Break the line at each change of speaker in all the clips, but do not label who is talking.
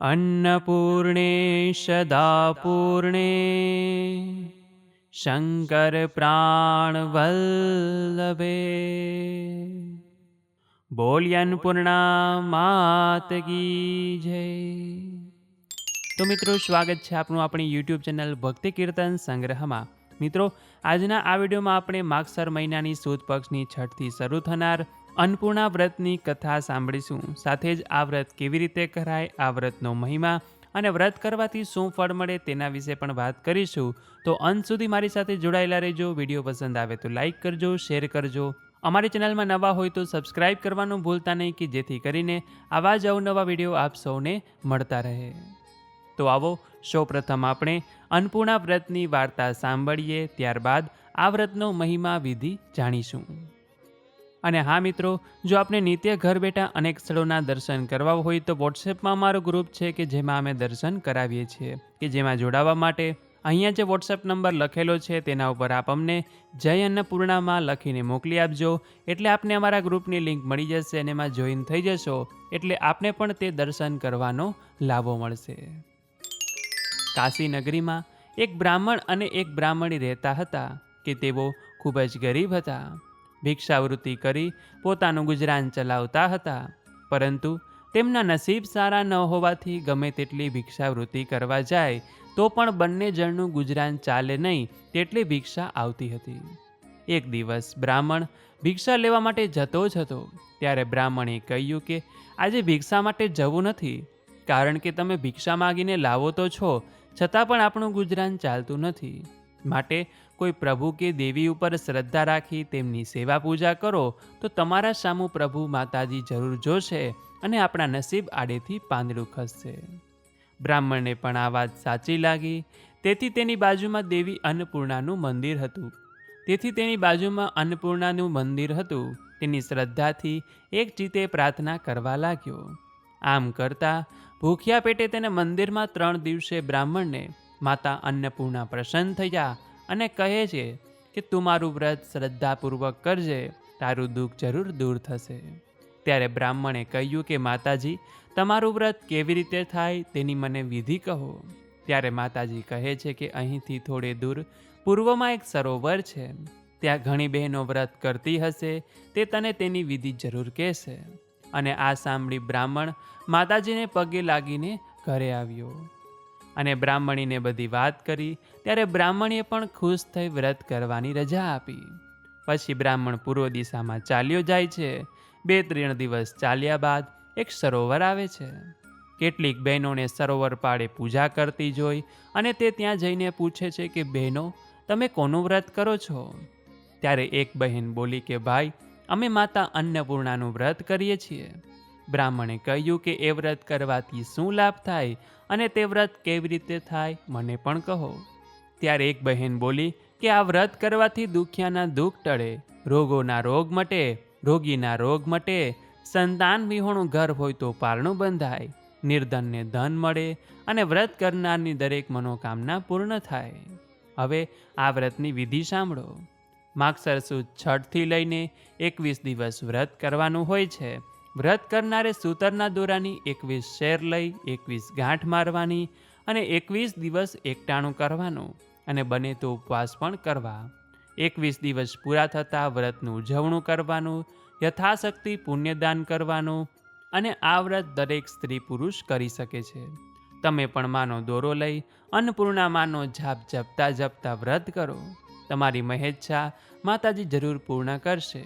अन्नपूर्णे सदापूर्णे शंकर प्राणवल्लभे બોલી અન્નપૂર્ણા માત કી જય। તો મિત્રો, સ્વાગત છે આપનું આપણી યુટ્યુબ ચેનલ ભક્તિ કીર્તન સંગ્રહમાં। મિત્રો, આજના આ વિડીયોમાં આપણે માગસર મહિનાની સુદ પક્ષની છઠથી શરૂ થનાર અન્નપૂર્ણા વ્રતની કથા સાંભળીશું। સાથે જ આ વ્રત કેવી રીતે કરાય, આ વ્રતનો મહિમા અને વ્રત કરવાથી શું ફળ મળે તેના વિશે પણ વાત કરીશું। તો અંત સુધી મારી સાથે જોડાયેલા રહેજો। વિડીયો પસંદ આવે તો લાઈક કરજો, શેર કરજો। અમારી ચેનલમાં નવા હોય તો સબસ્ક્રાઇબ કરવાનું ભૂલતા નહીં, કે જેથી કરીને આવા જ અવનવા વિડીયો આપ સૌને મળતા રહે। તો આવો સૌપ્રથમ આપણે અન્નપૂર્ણા વ્રતની વાર્તા સાંભળીએ, ત્યારબાદ આ વ્રતનો મહિમા વિધિ જાણીશું। અને હા મિત્રો, જો આપણે નિત્ય ઘર બેઠા અનેક સ્થળોના દર્શન કરવા હોય તો વોટ્સએપમાં અમારો ગ્રુપ છે કે જેમાં અમે દર્શન કરાવીએ છીએ, કે જેમાં જોડાવા માટે અહીંયા જે વોટ્સએપ નંબર લખેલો છે તેના ઉપર આપ અમને જય અન્નપૂર્ણામાં લખીને મોકલી આપજો, એટલે આપને અમારા ગ્રુપની લિંક મળી જશે અને એમાં જોઈન થઈ જશો, એટલે આપને પણ તે દર્શન કરવાનો લાભો મળશે। કાશી નગરીમાં એક બ્રાહ્મણ અને એક બ્રાહ્મણી રહેતા હતા કે તેઓ ખૂબ જ ગરીબ હતા। ભિક્ષાવૃત્તિ કરી પોતાનું ગુજરાન ચલાવતા હતા, પરંતુ તેમના નસીબ સારા ન હોવાથી ગમે તેટલી ભિક્ષાવૃત્તિ કરવા જાય તો પણ બંને જણનું ગુજરાન ચાલે નહીં તેટલી ભિક્ષા આવતી હતી। એક દિવસ બ્રાહ્મણ ભિક્ષા લેવા માટે જતો જ હતો, ત્યારે બ્રાહ્મણે કહ્યું કે આજે ભિક્ષા માટે જવું નથી, કારણ કે તમે ભિક્ષા માગીને લાવો તો છો, છતાં પણ આપણું ગુજરાન ચાલતું નથી। માટે કોઈ પ્રભુ કે દેવી ઉપર શ્રદ્ધા રાખી તેમની સેવા પૂજા કરો તો તમારા સામું પ્રભુ માતાજી જરૂર જોશે અને આપણા નસીબ આડેથી પાંદડું ખસશે। બ્રાહ્મણને પણ આ વાત સાચી લાગી, તેથી તેની બાજુમાં દેવી અન્નપૂર્ણાનું મંદિર હતું। તેની શ્રદ્ધાથી એક ચિત્તે પ્રાર્થના કરવા લાગ્યો। આમ કરતા ભૂખ્યા પેટે તેને મંદિરમાં 3 દિવસે બ્રાહ્મણને માતા અન્નપૂર્ણા પ્રસન્ન થયા અને કહે છે કે તું મારું વ્રત શ્રદ્ધાપૂર્વક કરજે, તારું દુઃખ જરૂર દૂર થશે। ત્યારે બ્રાહ્મણે કહ્યું કે માતાજી, તમારું વ્રત કેવી રીતે થાય તેની મને વિધિ કહો। ત્યારે માતાજી કહે છે કે અહીંથી થોડે દૂર પૂર્વમાં એક સરોવર છે, ત્યાં ઘણી બહેનો વ્રત કરતી હશે, તે તને તેની વિધિ જરૂર કહેશે। અને આ સાંભળી બ્રાહ્મણ માતાજીને પગે લાગીને ઘરે આવ્યો અને બ્રાહ્મણીને બધી વાત કરી। ત્યારે બ્રાહ્મણીએ પણ ખુશ થઈ વ્રત કરવાની રજા આપી। પછી બ્રાહ્મણ પૂર્વ દિશામાં ચાલ્યો જાય છે। 2-3 દિવસ ચાલ્યા બાદ એક સરોવર આવે છે। કેટલીક બહેનોને સરોવર પાળે પૂજા કરતી જોઈ અને તે ત્યાં જઈને પૂછે છે કે બહેનો, તમે કોનું વ્રત કરો છો? ત્યારે એક બહેન બોલી કે ભાઈ, અમે માતા અન્નપૂર્ણાનું વ્રત કરીએ છીએ। બ્રાહ્મણે કહ્યું કે એ વ્રત કરવાથી શું લાભ થાય અને તે વ્રત કેવી રીતે થાય મને પણ કહો। ત્યારે એક બહેન બોલી કે આ વ્રત કરવાથી દુખિયાના દુઃખ ટળે, રોગોના રોગ મટે, રોગીના રોગ મટે, સંતાન વિહોણું ઘર હોય તો પારણું બંધાય, નિર્ધનને ધન મળે અને વ્રત કરનારની દરેક મનોકામના પૂર્ણ થાય। હવે આ વ્રતની વિધિ સાંભળો। માગસર સુદ 6 થી લઈને 21 દિવસ વ્રત કરવાનું હોય છે। વ્રત કરનારે સૂતરના દોરાની 21 શેર લઈ 21 ગાંઠ મારવાની અને 21 દિવસ એકટાણું કરવાનું અને બને તો ઉપવાસ પણ કરવા। 21 દિવસ પૂરા થતાં વ્રતનું ઉજવણું કરવાનું, યથાશક્તિ પુણ્યદાન કરવાનું અને આ વ્રત દરેક સ્ત્રી પુરુષ કરી શકે છે। તમે પણ માનો દોરો લઈ અન્નપૂર્ણા માનો જાપ જપતા જપતા વ્રત કરો, તમારી મહેચ્છા માતાજી જરૂર પૂર્ણ કરશે।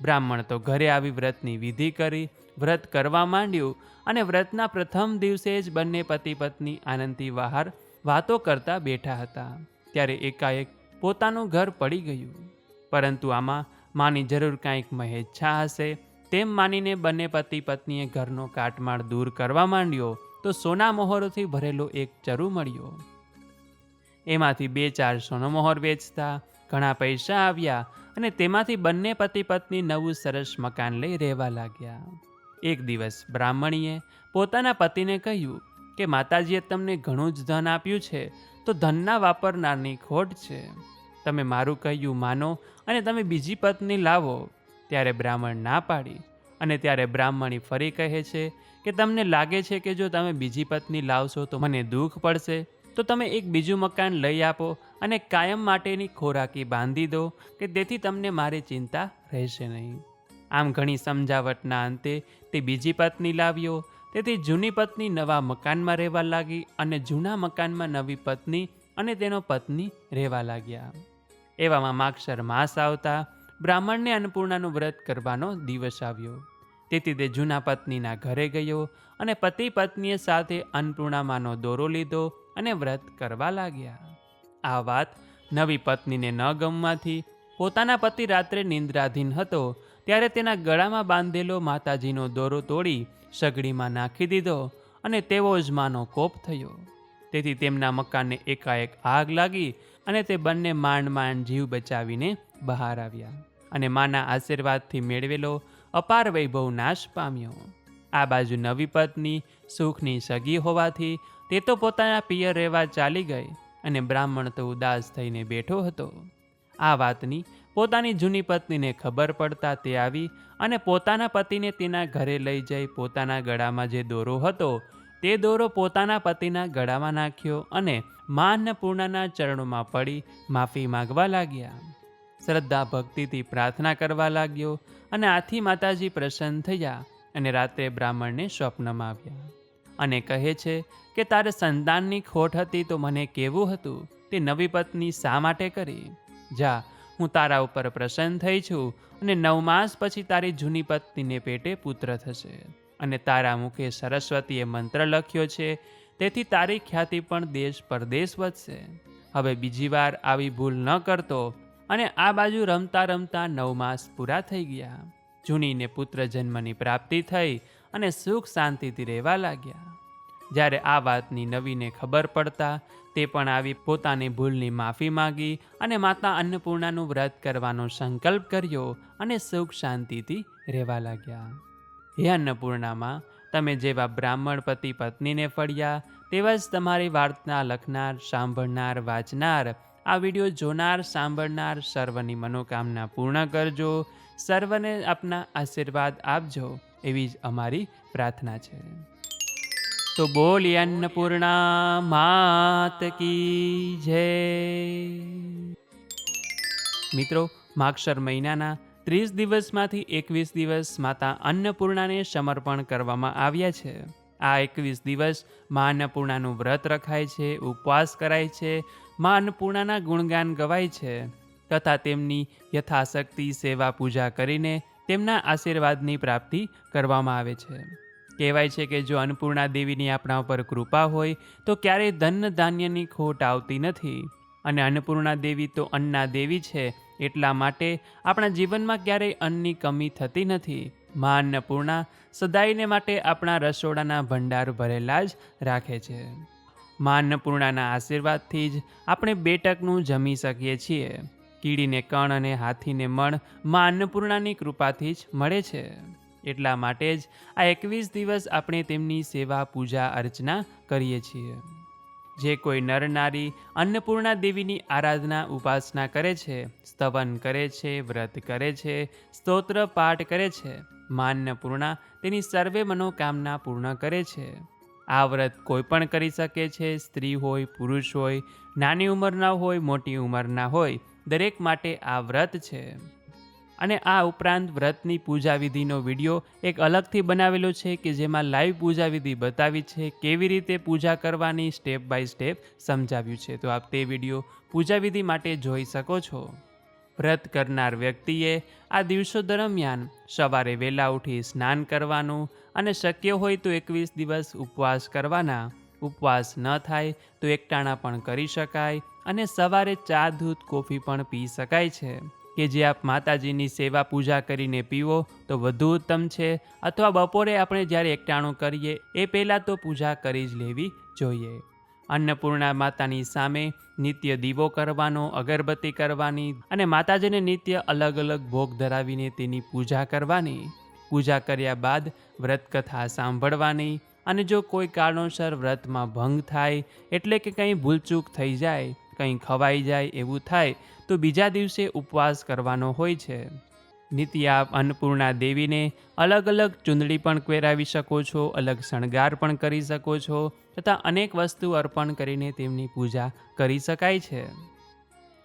બ્રાહ્મણ તો ઘરે આવી વ્રતની વિધિ કરી વ્રત કરવા માંડ્યું અને વ્રતના પ્રથમ દિવસે જ બંને પતિ પત્ની આનંદથી બહાર વાતો કરતા બેઠા હતા। ત્યારે એકાએક પોતાનું ઘર પડી ગયું, પરંતુ આમાં માની જરૂર કાંઈક મહેચ્છા હશે તેમ માનીને બંને પતિ પત્નીએ ઘરનો કાટમાળ દૂર કરવા માંડ્યો તો સોના મોહરોથી ભરેલો એક ચરુ મળ્યો। એમાંથી 2-4 સોનો મોહર વેચતા ઘણા પૈસા આવ્યા અને તેમાંથી બંને પતિ પત્ની નવું સરસ મકાન લઈ રહેવા લાગ્યા। એક દિવસ બ્રાહ્મણીએ પોતાના પતિને કહ્યું કે માતાજીએ તમને ઘણું જ ધન આપ્યું છે, તો ધનના વાપરનારની ખોટ છે, તમે મારું કહ્યું માનો અને તમે બીજી પત્ની લાવો। ત્યારે બ્રાહ્મણ ના પાડી અને ત્યારે બ્રાહ્મણી ફરી કહે છે કે તમને લાગે છે કે જો તમે બીજી પત્ની લાવશો તો મને દુઃખ પડશે, તો તમે એક બીજું મકાન લઈ આપો અને કાયમ માટેની ખોરાકી બાંધી દો કે તેથી તમને મારી ચિંતા રહેશે નહીં. આમ ઘણી સમજાવટના અંતે તે બીજી પત્ની લાવ્યો. તેથી જૂની પત્ની નવા મકાનમાં રહેવા લાગી અને જૂના મકાનમાં નવી પત્ની અને તેનો પત્ની રહેવા લાગ્યા. એવામાં માગશર માસ આવતા બ્રાહ્મણને અન્નપૂર્ણાનું વ્રત કરવાનો દિવસ આવ્યો. તેથી તે જૂના પત્નીના ઘરે ગયો અને પતિ પત્નીએ સાથે અન્નપૂર્ણામાંનો દોરો લીધો અને વ્રત કરવા લાગ્યા. આ વાત નવી પત્નીને ન ગમવાથી પોતાના પતિ રાત્રે નિંદ્રાધીન હતો ત્યારે તેના ગળામાં બાંધેલો માતાજીનો દોરો તોડી સગડીમાં નાખી દીધો અને તેવો જ માનો કોપ થયો. તેથી તેમના મકાનને એકાએક આગ લાગી અને તે બંને માંડ જીવ બચાવીને બહાર આવ્યા અને માના આશીર્વાદથી મેળવેલો અપાર વૈભવ નાશ પામ્યો. આ બાજુ નવી પત્ની સુખની સગી હોવાથી તે તો પોતાના પિયર રહેવા ચાલી ગઈ અને બ્રાહ્મણ તો ઉદાસ થઈને બેઠો હતો. આ વાતની પોતાની જૂની પત્નીને ખબર પડતા તે આવી અને પોતાના પતિને તેના ઘરે લઈ જઈ પોતાના ગળામાં જે દોરો હતો તે દોરો પોતાના પતિના ગળામાં નાખ્યો અને મા અન્નપૂર્ણાના ચરણોમાં પડી માફી માગવા લાગ્યા. શ્રદ્ધા ભક્તિથી પ્રાર્થના કરવા લાગ્યો અને આથી માતાજી પ્રસન્ન થયા અને રાત્રે બ્રાહ્મણને સ્વપ્નમાં આવ્યા અને કહે છે કે તારે સંતાનની ખોટ હતી તો મને કેવું હતું, તે નવી પત્ની શા માટે કરી? જા, હું તારા ઉપર પ્રસન્ન થઈ છું અને 9 માસ પછી તારી જૂની પત્નીને પેટે પુત્ર થશે અને તારા મુખે સરસ્વતીએ મંત્ર લખ્યો છે, તેથી તારી ખ્યાતિ પણ દેશ પરદેશ વધશે. હવે બીજી વાર આવી ભૂલ ન કરતો. અને આ બાજુ રમતા રમતા 9 માસ પૂરા થઈ ગયા. જૂનીને પુત્ર જન્મની પ્રાપ્તિ થઈ અને સુખ શાંતિથી રહેવા લાગ્યા. જ્યારે આ વાતની નવીને ખબર પડતા તે પણ આવી પોતાની ભૂલની માફી માંગી અને માતા અન્નપૂર્ણાનું વ્રત કરવાનો સંકલ્પ કર્યો અને સુખ શાંતિથી રહેવા લાગ્યા. હે અન્નપૂર્ણામાં, તમે જેવા બ્રાહ્મણ પતિ પત્નીને ફળ્યા તેવા જ તમારી વાર્તા લખનાર, સાંભળનાર, વાંચનાર, આ વિડીયો જોનાર, સાંભળનાર સર્વની મનોકામના પૂર્ણ કરજો. સર્વને આપના આશીર્વાદ આપજો એવી જ અમારી પ્રાર્થના છે. તો બોલી અન્નપૂર્ણા માત કી જય. મિત્રો, માગશર મહિનાના 30 દિવસમાંથી 21 દિવસ માતા અન્નપૂર્ણાને સમર્પણ કરવામાં આવ્યા છે. આ 21 દિવસ મા અન્નપૂર્ણાનું વ્રત રખાય છે, ઉપવાસ કરાય છે, મા અન્નપૂર્ણાના ગુણગાન ગવાય છે તથા તેમની યથાશક્તિ સેવા પૂજા કરીને તેમના આશીર્વાદની પ્રાપ્તિ કરવામાં આવે છે. કહેવાય છે કે જો અન્નપૂર્ણા દેવીની આપણા ઉપર કૃપા હોય તો ક્યારેય ધન ધાન્યની ખોટ આવતી નથી. અને અન્નપૂર્ણા દેવી તો અન્નના દેવી છે, એટલા માટે આપણા જીવનમાં ક્યારેય અન્નની કમી થતી નથી. મા અન્નપૂર્ણા સદાયને માટે આપણા રસોડાના ભંડાર ભરેલા જ રાખે છે. મા અન્નપૂર્ણાના આશીર્વાદથી જ આપણે 2 ટકનું જમી શકીએ છીએ. કીડીને કણ અને હાથીને મણ મા અન્નપૂર્ણાની કૃપાથી જ મળે છે. એટલા માટે જ આ 21 દિવસ આપણે તેમની સેવા પૂજા અર્ચના કરીએ છીએ. જે કોઈ નર નારી અન્નપૂર્ણા દેવીની આરાધના ઉપાસના કરે છે, સ્તવન કરે છે, વ્રત કરે છે, સ્તોત્ર પાઠ કરે છે, મા અન્નપૂર્ણા તેની સર્વે મનોકામના પૂર્ણ કરે છે. આ વ્રત કોઈ પણ કરી શકે છે. સ્ત્રી હોય, પુરુષ હોય, નાની ઉંમરના હોય, મોટી ઉંમરના હોય, દરેક માટે આ વ્રત છે. અને આ ઉપરાંત વ્રતની પૂજા વિધિનો વિડીયો એક અલગથી બનાવેલો છે કે જેમાં લાઈવ પૂજા વિધિ બતાવી છે, કેવી રીતે પૂજા કરવાની સ્ટેપ બાય સ્ટેપ સમજાવ્યું છે. તો આપ તે વિડીયો પૂજા વિધિ માટે જોઈ શકો છો. વ્રત કરનાર વ્યક્તિએ આ દિવસો દરમિયાન સવારે વહેલા ઉઠી સ્નાન કરવાનું અને શક્ય હોય તો 21 દિવસ ઉપવાસ કરવાના. ઉપવાસ ન થાય તો એકટાણા પણ કરી શકાય અને સવારે ચા, દૂધ, કોફી પણ પી શકાય છે કે જે આપ માતાજીની સેવા પૂજા કરીને પીવો તો વધુ ઉત્તમ છે. અથવા બપોરે આપણે જ્યારે એકટાણું કરીએ એ પહેલાં તો પૂજા કરી જ લેવી જોઈએ. અન્નપૂર્ણા માતાની સામે નિત્ય દીવો કરવાનો, અગરબત્તી કરવાની અને માતાજીને નિત્ય અલગ અલગ ભોગ ધરાવીને તેની પૂજા કરવાની. પૂજા કર્યા બાદ વ્રતકથા સાંભળવાની અને જો કોઈ કારણોસર વ્રતમાં ભંગ થાય એટલે કે કંઈ ભૂલચૂક થઈ જાય, કંઈ ખવાઈ જાય એવું થાય તો બીજા દિવસે ઉપવાસ કરવાનો હોય છે. નીતિ આપ અન્નપૂર્ણા દેવીને અલગ અલગ ચૂંદડી પણ પહેરાવી શકો છો, અલગ શણગાર પણ કરી શકો છો, તથા અનેક વસ્તુ અર્પણ કરીને તેમની પૂજા કરી શકાય છે.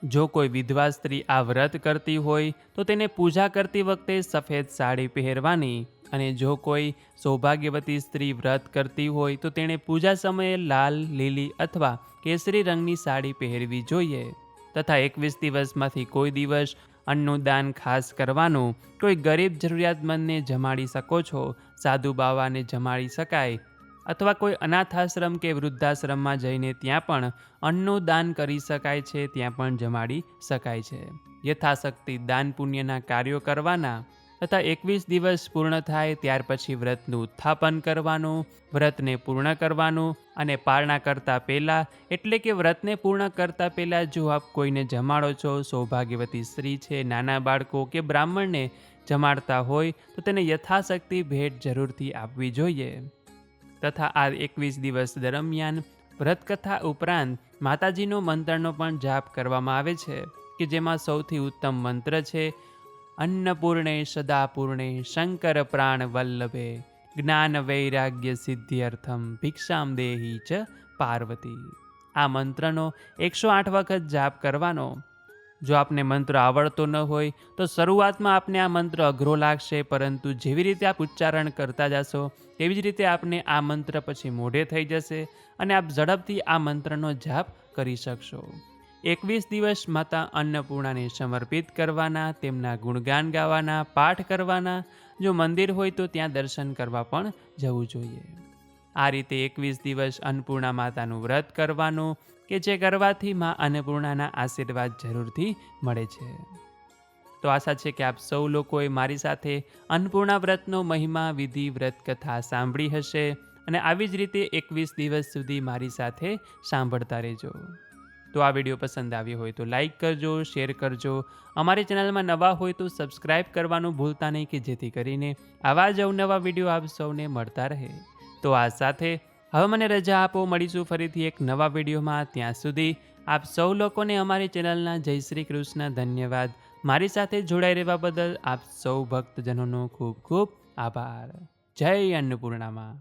જો કોઈ વિધવા સ્ત્રી આ વ્રત કરતી હોય તો તેને પૂજા કરતી વખતે સફેદ સાડી પહેરવાની, અને જો કોઈ સૌભાગ્યવતી સ્ત્રી વ્રત કરતી હોય તો તેણે પૂજા સમયે લાલ, લીલી અથવા કેસરી રંગની સાડી પહેરવી જોઈએ. તથા 21 દિવસમાંથી કોઈ દિવસ અન્નનું દાન ખાસ કરવાનું. કોઈ ગરીબ જરૂરિયાતમંદને જમાડી શકો છો, સાધુ બાવાને જમાડી શકાય, અથવા કોઈ અનાથાશ્રમ કે વૃદ્ધાશ્રમમાં જઈને ત્યાં પણ અન્નનું દાન કરી શકાય છે, ત્યાં પણ જમાડી શકાય છે. યથાશક્તિ દાન પુણ્યના કાર્યો કરવાના. તથા 21 દિવસ પૂર્ણ થાય ત્યાર પછી વ્રતનું ઉત્થાપન કરવાનું, વ્રતને પૂર્ણ કરવાનું, અને પારણા કરતા પહેલાં એટલે કે વ્રતને પૂર્ણ કરતા પહેલાં જો આપ કોઈને જમાડો છો, સૌભાગ્યવતી સ્ત્રી છે, નાના બાળકો કે બ્રાહ્મણને જમાડતા હોય તો તેને યથાશક્તિ ભેટ જરૂરથી આપવી જોઈએ. તથા આ 21 દિવસ દરમિયાન વ્રતકથા ઉપરાંત માતાજીનો મંત્રનો પણ જાપ કરવામાં આવે છે, કે જેમાં સૌથી ઉત્તમ મંત્ર છે અન્નપૂર્ણે સદાપૂર્ણે શંકર પ્રાણ વલ્લભે જ્ઞાન વૈરાગ્ય સિદ્ધિઅર્થમ ભિક્ષામ દેહી ચ પાર્વતી. આ મંત્રનો 108 વખત જાપ કરવાનો. જો આપને મંત્ર આવડતો ન હોય તો શરૂઆતમાં આપને આ મંત્ર અઘરો લાગશે, પરંતુ જેવી રીતે આપ ઉચ્ચારણ કરતા જશો તેવી જ રીતે આપને આ મંત્ર પછી મોઢે થઈ જશે અને આપ ઝડપથી આ મંત્રનો જાપ કરી શકશો. 21 દિવસ માતા અન્નપૂર્ણાને સમર્પિત કરવાના, તેમના ગુણગાન ગાવાના, પાઠ કરવાના. જો મંદિર હોય તો ત્યાં દર્શન કરવા પણ જવું જોઈએ. આ રીતે 21 દિવસ અન્નપૂર્ણા માતાનું વ્રત કરવાનું, કે જે કરવાથી માં અન્નપૂર્ણાના આશીર્વાદ જરૂરથી મળે છે. તો આશા છે કે આપ સૌ લોકોએ મારી સાથે અન્નપૂર્ણા વ્રતનો મહિમા, વિધિ, વ્રત કથા સાંભળી હશે, અને આવી જ રીતે 21 દિવસ સુધી મારી સાથે સાંભળતા રહેજો. તો આ વિડીયો પસંદ આવ્યો હોય તો લાઈક કરજો, શેર કરજો. અમારી ચેનલમાં નવા હોય તો સબસ્ક્રાઈબ કરવાનું ભૂલતા નહીં, કે જેથી કરીને આવા જ અવનવા વિડીયો આપ સૌને મળતા રહે. તો આ સાથે હવે મને રજા આપો, મળીશું ફરીથી એક નવા વિડીયોમાં. ત્યાં સુધી આપ સૌ લોકોને અમારી ચેનલના જય શ્રી કૃષ્ણ. ધન્યવાદ. મારી સાથે જોડાઈ રહેવા બદલ આપ સૌ ભક્તજનોનો ખૂબ ખૂબ આભાર. જય અન્નપૂર્ણામાં.